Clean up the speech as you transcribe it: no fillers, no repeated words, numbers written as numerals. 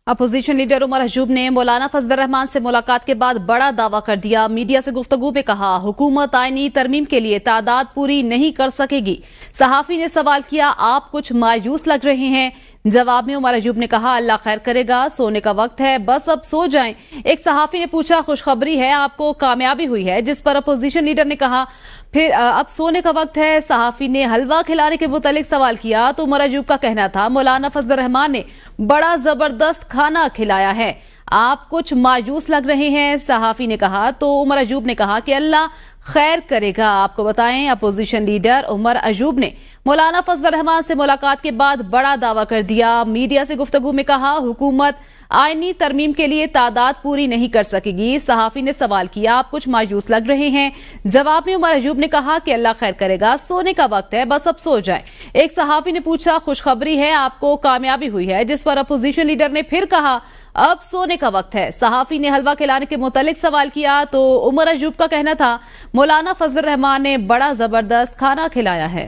Opposition leader Umar Ayub ने मौलाना फजल रहमान से मुलाकात के बाद बड़ा दावा कर दिया। मीडिया से गुफ्तगू में कहा, हुकूमत आईनी तरमीम के लिए तादाद पूरी नहीं कर सकेगी। सहाफी ने सवाल किया, आप कुछ मायूस लग रहे हैं। जवाब में उमर अयूब ने कहा, अल्लाह खैर करेगा, सोने का वक्त है, बस अब सो जाएं। एक सहाफी ने पूछा, खुशखबरी है, आपको कामयाबी हुई है, जिस पर अपोजिशन लीडर ने कहा, फिर अब सोने का वक्त है। सहाफी ने हलवा खिलाने के मुतालिक सवाल किया तो उमर अयूब का कहना था, मौलाना फजल रहमान ने बड़ा जबरदस्त खाना खिलाया है, आप कुछ मायूस लग रहे हैं। सहाफी ने कहा तो उमर अयूब ने कहा कि अल्लाह खैर करेगा। आपको बताएं, अपोजिशन लीडर उमर अयूब ने मौलाना फजल रहमान से मुलाकात के बाद बड़ा दावा कर दिया। मीडिया से गुफ्तगू में कहा, हुकूमत आईनी तरमीम के लिए तादाद पूरी नहीं कर सकेगी। सहाफी ने सवाल किया, आप कुछ मायूस लग रहे हैं। जवाब में उमर अयूब ने कहा कि अल्लाह खैर करेगा, सोने का वक्त है, बस अब सो जाएं। एक सहाफी ने पूछा, खुशखबरी है, आपको कामयाबी हुई है, जिस पर अपोजिशन लीडर ने फिर कहा, अब सोने का वक्त है। सहाफी ने हलवा खिलाने के मुतालिक सवाल किया तो उमर अयूब का कहना था, मौलाना फजल रहमान ने बड़ा जबरदस्त खाना खिलाया है।